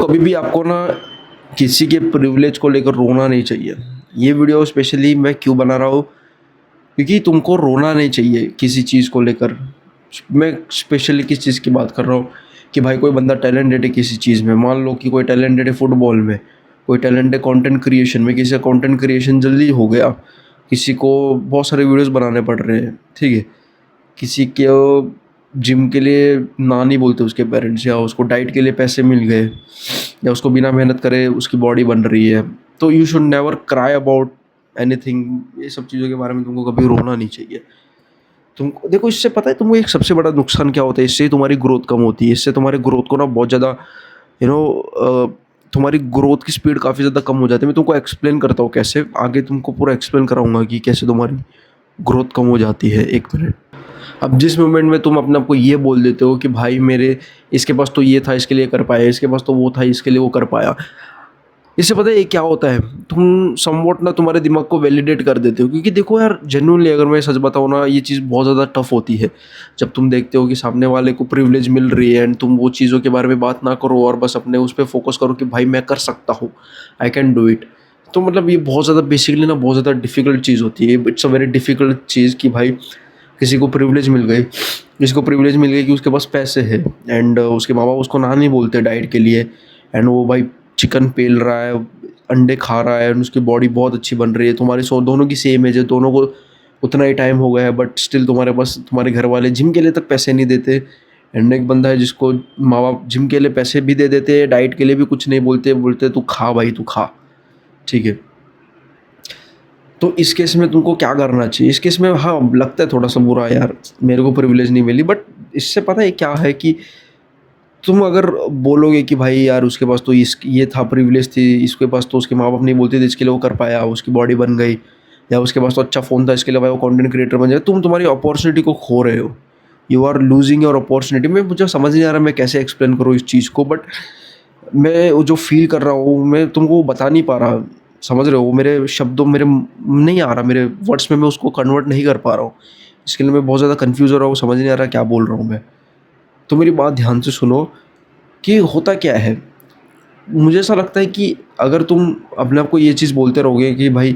कभी भी आपको ना किसी के प्रिविलेज को लेकर रोना नहीं चाहिए। ये वीडियो स्पेशली मैं क्यों बना रहा हूँ, क्योंकि तुमको रोना नहीं चाहिए किसी चीज़ को लेकर। मैं स्पेशली किस चीज़ की बात कर रहा हूँ कि भाई कोई बंदा टैलेंटेड है किसी चीज़ में, मान लो कि कोई टैलेंटेड है फुटबॉल में, कोई टैलेंट है कंटेंट क्रिएशन में, किसी का कंटेंट क्रिएशन जल्दी हो गया, किसी को बहुत सारे वीडियोस बनाने पड़ रहे हैं, ठीक है। किसी के जिम के लिए ना नहीं बोलते उसके पेरेंट्स, या उसको डाइट के लिए पैसे मिल गए, या उसको बिना मेहनत करे उसकी बॉडी बन रही है। तो you should never cry about anything. ये सब चीज़ों के बारे में तुमको कभी रोना नहीं चाहिए। तुमको देखो, इससे पता है तुमको एक सबसे बड़ा नुकसान क्या होता है, इससे तुम्हारी ग्रोथ कम होती है। इससे तुम्हारी ग्रोथ को ना बहुत ज़्यादा यू नो तुम्हारी ग्रोथ की स्पीड काफ़ी ज़्यादा कम हो जाती है। मैं तुमको एक्सप्लेन करता हूँ कैसे, आगे तुमको पूरा एक्सप्लेन कराऊंगा कि कैसे तुम्हारी ग्रोथ कम हो जाती है। एक मिनट। अब जिस मोमेंट में तुम अपने आप को ये बोल देते हो कि भाई मेरे इसके पास तो ये था इसके लिए कर पाया, इसके पास तो वो था इसके लिए वो कर पाया, इससे पता है ये क्या होता है, तुम समवॉट ना तुम्हारे दिमाग को वैलिडेट कर देते हो। क्योंकि देखो यार, जेन्युइनली अगर मैं सच बताऊँ ना, ये चीज़ बहुत ज़्यादा टफ होती है जब तुम देखते हो कि सामने वाले को प्रिविलेज मिल रही है एंड तुम वो चीज़ों के बारे में बात ना करो और बस अपने उस पर फोकस करो कि भाई मैं कर सकता हूँ, आई कैन डू इट। तो मतलब ये बहुत ज़्यादा बेसिकली ना बहुत ज़्यादा डिफिकल्ट चीज़ होती है। इट्स अ वेरी डिफिकल्ट चीज़ कि भाई किसी को प्रिविलेज मिल गई, किसी को प्रिविलेज मिल गई कि उसके पास पैसे है एंड उसके माँ बाप उसको ना नहीं बोलते डाइट के लिए, एंड वो भाई चिकन पेल रहा है, अंडे खा रहा है, और उसकी बॉडी बहुत अच्छी बन रही है। तुम्हारी दोनों की सेम एज है, दोनों को उतना ही टाइम हो गया है, बट स्टिल तुम्हारे पास तुम्हारे घर वाले जिम के लिए तक पैसे नहीं देते। एंड एक बंदा है जिसको माँ बाप जिम के लिए पैसे भी दे देते हैं, डाइट के लिए भी कुछ नहीं बोलते, बोलते तू खा भाई तू खा, ठीक है। तो इस केस में तुमको क्या करना चाहिए? इस केस में हाँ लगता है थोड़ा सा बुरा यार, मेरे को प्रिविलेज नहीं मिली, बट इससे पता है क्या है कि तुम अगर बोलोगे कि भाई यार उसके पास तो ये था प्रिविलेज थी, इसके पास तो उसके माँ बाप नहीं बोलते थे इसके लिए वो कर पाया, उसकी बॉडी बन गई, या उसके पास तो अच्छा फ़ोन था इसके लिए भाई वो कंटेंट क्रिएटर बन जाए, तुम तुम्हारी अपॉर्चुनिटी को खो रहे हो। You are losing your opportunity. मैं मुझे समझ नहीं आ रहा मैं कैसे एक्सप्लेन करूँ इस चीज़ को, बट मैं वो जो फील कर रहा हूँ मैं तुमको बता नहीं पा रहा। समझ रहे हो, मेरे शब्दों मेरे नहीं आ रहा, मेरे वर्ड्स में मैं उसको कन्वर्ट नहीं कर पा रहा हूँ। इसके लिए मैं बहुत ज़्यादा कन्फ्यूज़ हो रहा हूँ, समझ नहीं आ रहा क्या बोल रहा हूँ मैं। तो मेरी बात ध्यान से सुनो कि होता क्या है। मुझे ऐसा लगता है कि अगर तुम अपने आप को ये चीज़ बोलते रहोगे कि भाई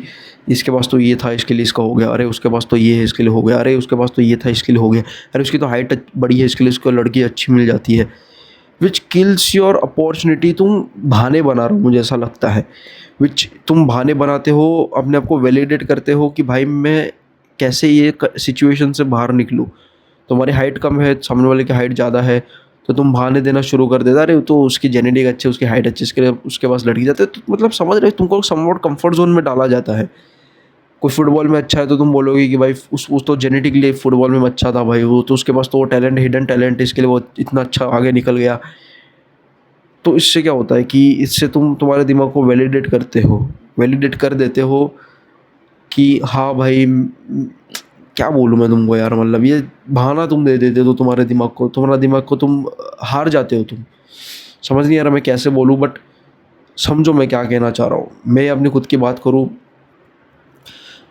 इसके पास तो ये था इसके लिए इसका हो गया, अरे उसके पास तो ये है इसके लिए हो गया, अरे उसके पास तो ये था इसके लिए हो गया, अरे उसकी तो हाइट बड़ी है इसके लिए उसको लड़की अच्छी मिल जाती है, विच किल्स योर अपॉर्चुनिटी। तुम बहाने बना रहे हो, मुझे ऐसा लगता है। विच तुम बहाने बनाते हो, अपने आप को वैलिडेट करते हो कि भाई मैं कैसे ये सिचुएशन से बाहर निकलूँ। तुम्हारी हाइट कम है, सामने वाले की हाइट ज़्यादा है, तो तुम बहाने देना शुरू कर देता, अरे तो उसकी जेनेटिक अच्छी, उसकी हाइट अच्छी, इसके लिए उसके पास लड़की जाते है। तो मतलब समझ रहे हो, तुमको समवॉट कंफर्ट जोन में डाला जाता है। कोई फुटबॉल में अच्छा है तो तुम बोलोगे कि भाई उस तो जेनेटिकली फुटबॉल में अच्छा था भाई, वो तो उसके पास तो वो टैलेंट हिडन टैलेंट है, इसके लिए वो इतना अच्छा आगे निकल गया। तो इससे क्या होता है कि इससे तुम तुम्हारे दिमाग को वैलिडेट करते हो, वैलिडेट कर देते हो कि हाँ भाई क्या बोलूँ मैं तुमको यार, मतलब ये बहाना तुम दे देते हो तुम्हारे दिमाग को, तुम्हारा दिमाग को तुम हार जाते हो तुम। समझ नहीं आ रहा मैं कैसे बोलूँ, बट समझो मैं क्या कहना चाह रहा हूँ। मैं अपनी खुद की बात करूँ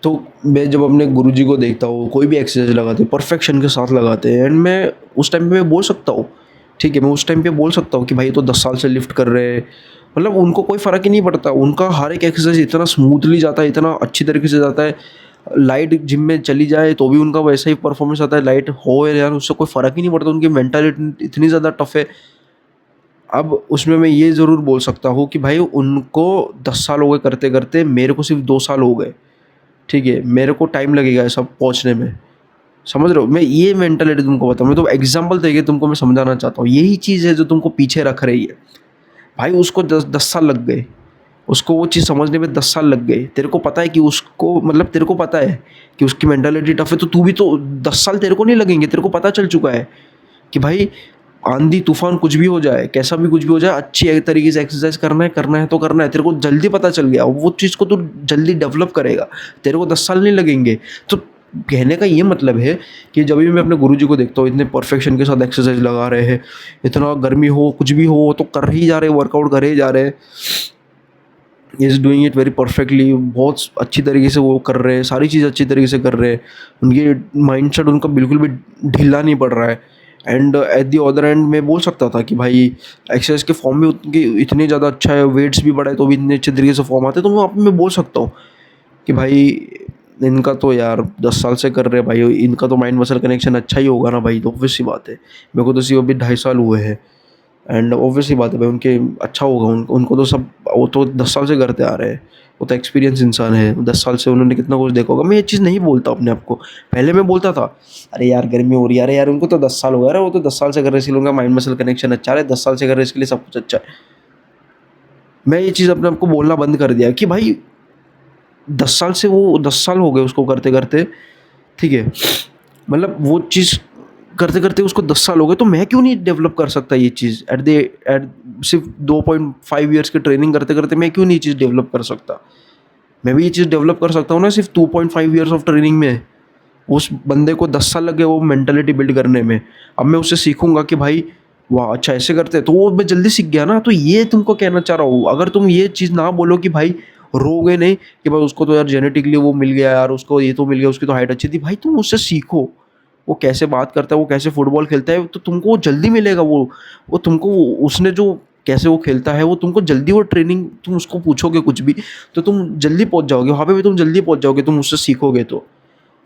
तो मैं जब अपने गुरुजी को देखता हूँ, कोई भी एक्सरसाइज लगाते हैं परफेक्शन के साथ लगाते हैं, एंड मैं उस टाइम पे मैं बोल सकता हूँ, ठीक है, मैं उस टाइम पे बोल सकता हूँ कि भाई ये तो 10 साल से लिफ्ट कर रहे हैं, मतलब उनको कोई फ़र्क ही नहीं पड़ता। उनका हर एक एक्सरसाइज इतना स्मूथली जाता है, इतना अच्छी तरीके से जाता है। लाइट जिम में चली जाए तो भी उनका वैसा ही परफॉर्मेंस आता है, लाइट हो या यार उससे कोई फ़र्क ही नहीं पड़ता। उनकी मेंटालिटी इतनी ज़्यादा टफ है। अब उसमें मैं ये ज़रूर बोल सकता हूँ कि भाई उनको 10 साल हो गए करते करते, मेरे को सिर्फ 2 साल हो गए, ठीक है। मेरे को टाइम लगेगा सब पहुँचने में। समझ रहे हो, मैं ये मेंटालिटी तुमको बताऊँ, मैं तो एग्जाम्पल देके तुमको मैं समझाना चाहता हूँ। यही चीज़ है जो तुमको पीछे रख रही है। भाई उसको 10 साल लग गए, उसको वो चीज़ समझने में 10 साल लग गए। तेरे को पता है कि उसको, मतलब तेरे को पता है कि उसकी मेंटालिटी टफ है, तो तू भी तो 10 साल तेरे को नहीं लगेंगे। तेरे को पता चल चुका है कि भाई आंधी तूफान कुछ भी हो जाए, कैसा भी कुछ भी हो जाए, अच्छी तरीके से एक्सरसाइज करना है तो करना है। तेरे को जल्दी पता चल गया, वो चीज़ को तू जल्दी डेवलप करेगा, तेरे को 10 साल नहीं लगेंगे। तो कहने का ये मतलब है कि जब भी मैं अपने गुरुजी को देखता हूँ इतने परफेक्शन के साथ एक्सरसाइज लगा रहे हैं, इतना गर्मी हो कुछ भी हो तो कर ही जा रहे, वर्कआउट कर ही जा रहे हैं, is doing it very perfectly, बहुत अच्छी तरीके से वो कर रहे हैं, सारी चीज़ अच्छी तरीके से कर रहे हैं। उनकी माइंडसेट उनका बिल्कुल भी ढीला नहीं पड़ रहा है। And at the other and मैं बोल सकता था कि भाई एक्सरसाइज के फॉर्म भी उनके इतने ज़्यादा अच्छा है, वेट्स भी बढ़ाए तो भी इतने अच्छे तरीके से फॉर्म आते हैं, तो मैं वहाँ पे मैं बोल सकता हूँ कि भाई इनका तो यार 10 साल से कर रहे हैं भाई, इनका तो माइंड मसल कनेक्शन अच्छा ही होगा ना भाई। तो ऑब्वियस सी बात है, मेरे को तो सिर्फ अभी 2.5 साल हुए हैं एंड ऑब्वियस सी बात है भाई उनके अच्छा होगा। उनको तो सब, वो तो 10 साल से करते आ रहे हैं, वो तो एक्सपीरियंस इंसान है, 10 साल से उन्होंने कितना कुछ देखा होगा। मैं ये चीज़ नहीं बोलता अपने आप को, पहले मैं बोलता था अरे यार गर्मी हो रही है, अरे यार उनको तो 10 साल हो गया, वो तो 10 साल से कर रहे हैं इसलिए उनका माइंड मसल कनेक्शन अच्छा है, 10 साल से कर रहे हैं इसके लिए सब कुछ अच्छा है। मैं ये चीज़ अपने आप को बोलना बंद कर दिया कि भाई 10 साल से, वो 10 साल हो गए उसको करते करते, ठीक है, मतलब वो चीज़ करते करते उसको 10 साल हो गए, तो मैं क्यों नहीं डेवलप कर सकता ये चीज़ एट सिर्फ 2.5 ईयर्स की ट्रेनिंग करते करते मैं क्यों नहीं ये चीज़ डेवलप कर सकता। मैं भी ये चीज़ डेवलप कर सकता हूँ ना सिर्फ 2.5 ईयर्स ऑफ ट्रेनिंग में। उस बंदे को 10 साल लगे वो मेंटालिटी बिल्ड करने में, अब मैं उससे सीखूंगा कि भाई वाह अच्छा ऐसे करते हैं, तो वो मैं जल्दी सीख गया ना। तो ये तुमको कहना चाह रहा हूँ, अगर तुम ये चीज़ ना बोलो कि भाई रोगे नहीं कि भाई उसको तो यार जेनेटिकली वो मिल गया यार, उसको ये तो मिल गया, उसकी तो हाइट अच्छी थी, भाई तुम उससे सीखो वो कैसे बात करता है, वो कैसे फुटबॉल खेलता है, तो तुमको वो जल्दी मिलेगा। वो तुमको उसने जो कैसे वो खेलता है वो तुमको जल्दी, वो ट्रेनिंग तुम उसको पूछोगे कुछ भी तो तुम जल्दी पहुंच जाओगे वहाँ पे भी, तुम जल्दी पहुंच जाओगे तुम उससे सीखोगे। तो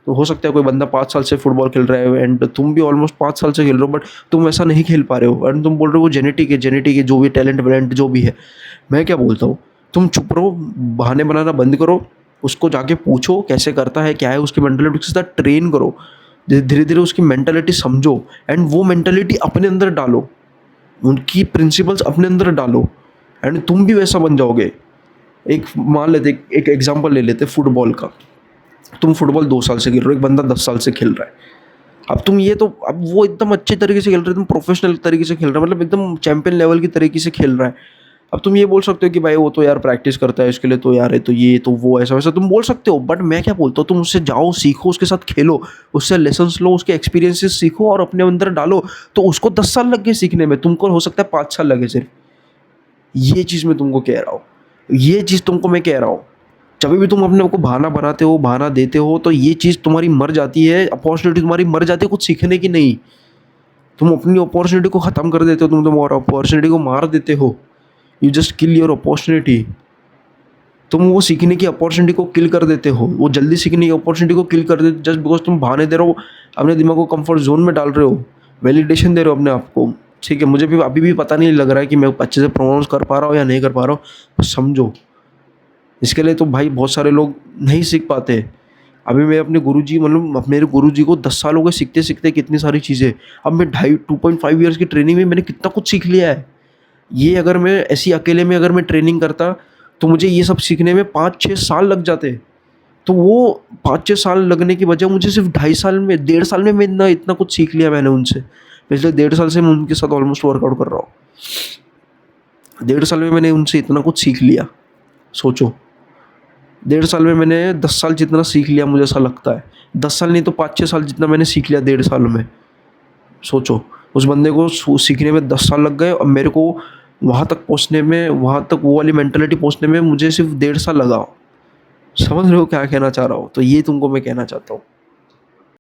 हो सकता है कोई बंदा 5 साल से फुटबॉल खेल रहा है एंड तुम भी ऑलमोस्ट 5 साल से खेल रहे हो, बट तुम वैसा नहीं खेल पा रहे हो एंड तुम बोल रहे हो वो जेनेटिक है, जो भी टैलेंट वैलेंट जो भी है। मैं क्या बोलता हूँ, तुम चुप रहो, बहाने बनाना बंद करो, उसको जाके पूछो कैसे करता है, क्या है उसकी मेंटालिटी, उसके साथ ट्रेन करो, धीरे धीरे उसकी मेंटालिटी समझो एंड वो मेंटालिटी अपने अंदर डालो, उनकी प्रिंसिपल्स अपने अंदर डालो एंड तुम भी वैसा बन जाओगे। एक मान लेते, एक एग्जांपल ले लेते फुटबॉल का। तुम फुटबॉल 2 साल से खेल रहे हो, एक बंदा 10 साल से खेल रहा है। अब तुम ये तो, अब वो एकदम अच्छे तरीके से खेल रहे हो, तुम प्रोफेशनल तरीके से खेल रहे हो, मतलब एकदम चैंपियन लेवल की तरीके से खेल रहा है। अब तुम ये बोल सकते हो कि भाई वो तो यार प्रैक्टिस करता है इसके लिए, तो यार है तो ये तो वो ऐसा वैसा तुम बोल सकते हो, बट मैं क्या बोलता हूँ, तुम उससे जाओ, सीखो, उसके साथ खेलो, उससे लेसन्स लो, उसके एक्सपीरियंसेस सीखो और अपने अंदर डालो। तो उसको 10 साल लग गए सीखने में, तुमको हो सकता है 5 साल लगे सिर्फ। ये चीज़ मैं तुमको कह रहा हूँ, ये चीज़ तुमको मैं कह रहा हूँ। जब भी तुम अपने को बहाना बनाते हो, बहाना देते हो, तो ये चीज़ तुम्हारी मर जाती है, अपॉर्चुनिटी तुम्हारी मर जाती है कुछ सीखने की नहीं। तुम अपनी अपॉर्चुनिटी को ख़त्म कर देते हो, तुम अपॉर्चुनिटी को मार देते हो। You just kill your opportunity. तुम वो सीखने की अपॉर्चुनिटी को किल कर देते हो, वो जल्दी सीखने की अपॉर्चुनिटी को किल कर देते जस्ट बिकॉज तुम बहाने दे रहे हो, अपने दिमाग को कंफर्ट जोन में डाल रहे हो, वैलिडेशन दे रहे हो अपने आप को। ठीक है, मुझे भी अभी भी पता नहीं लग रहा है कि मैं अच्छे से प्रोनाउंस कर पा रहा हूँ या नहीं कर पा रहा हूँ, बस समझो। इसके लिए तो भाई बहुत सारे लोग नहीं सीख पाते। अभी मैं अपने गुरुजी, मतलब मेरे गुरुजी को 10 साल हो गए सीखते सीखते कितनी सारी चीज़ें। अब मैं 2.5 ईयर्स की ट्रेनिंग में मैंने कितना कुछ सीख लिया है। ये अगर मैं ऐसी अकेले में अगर मैं ट्रेनिंग करता तो मुझे ये सब सीखने में 5-6 साल लग जाते। तो वो 5-6 साल लगने की बजाय मुझे सिर्फ 2.5 साल में, 1.5 साल में मैं इतना इतना कुछ सीख लिया मैंने उनसे। पिछले 1.5 साल से मैं उनके साथ ऑलमोस्ट वर्कआउट कर रहा हूँ। 1.5 साल में मैंने उनसे इतना कुछ सीख लिया, सोचो। 1.5 साल में मैंने 10 साल जितना सीख लिया, मुझे ऐसा लगता है। 10 साल नहीं तो 5-6 साल जितना मैंने सीख लिया 1.5 साल में। सोचो, उस बंदे को सीखने में 10 साल लग गए और मेरे को वहाँ तक पहुँचने में, वहाँ तक वो वाली मेंटालिटी पहुँचने में मुझे सिर्फ 1.5 साल लगा। समझ रहे हो क्या कहना चाह रहा हूँ? तो ये तुमको मैं कहना चाहता हूँ।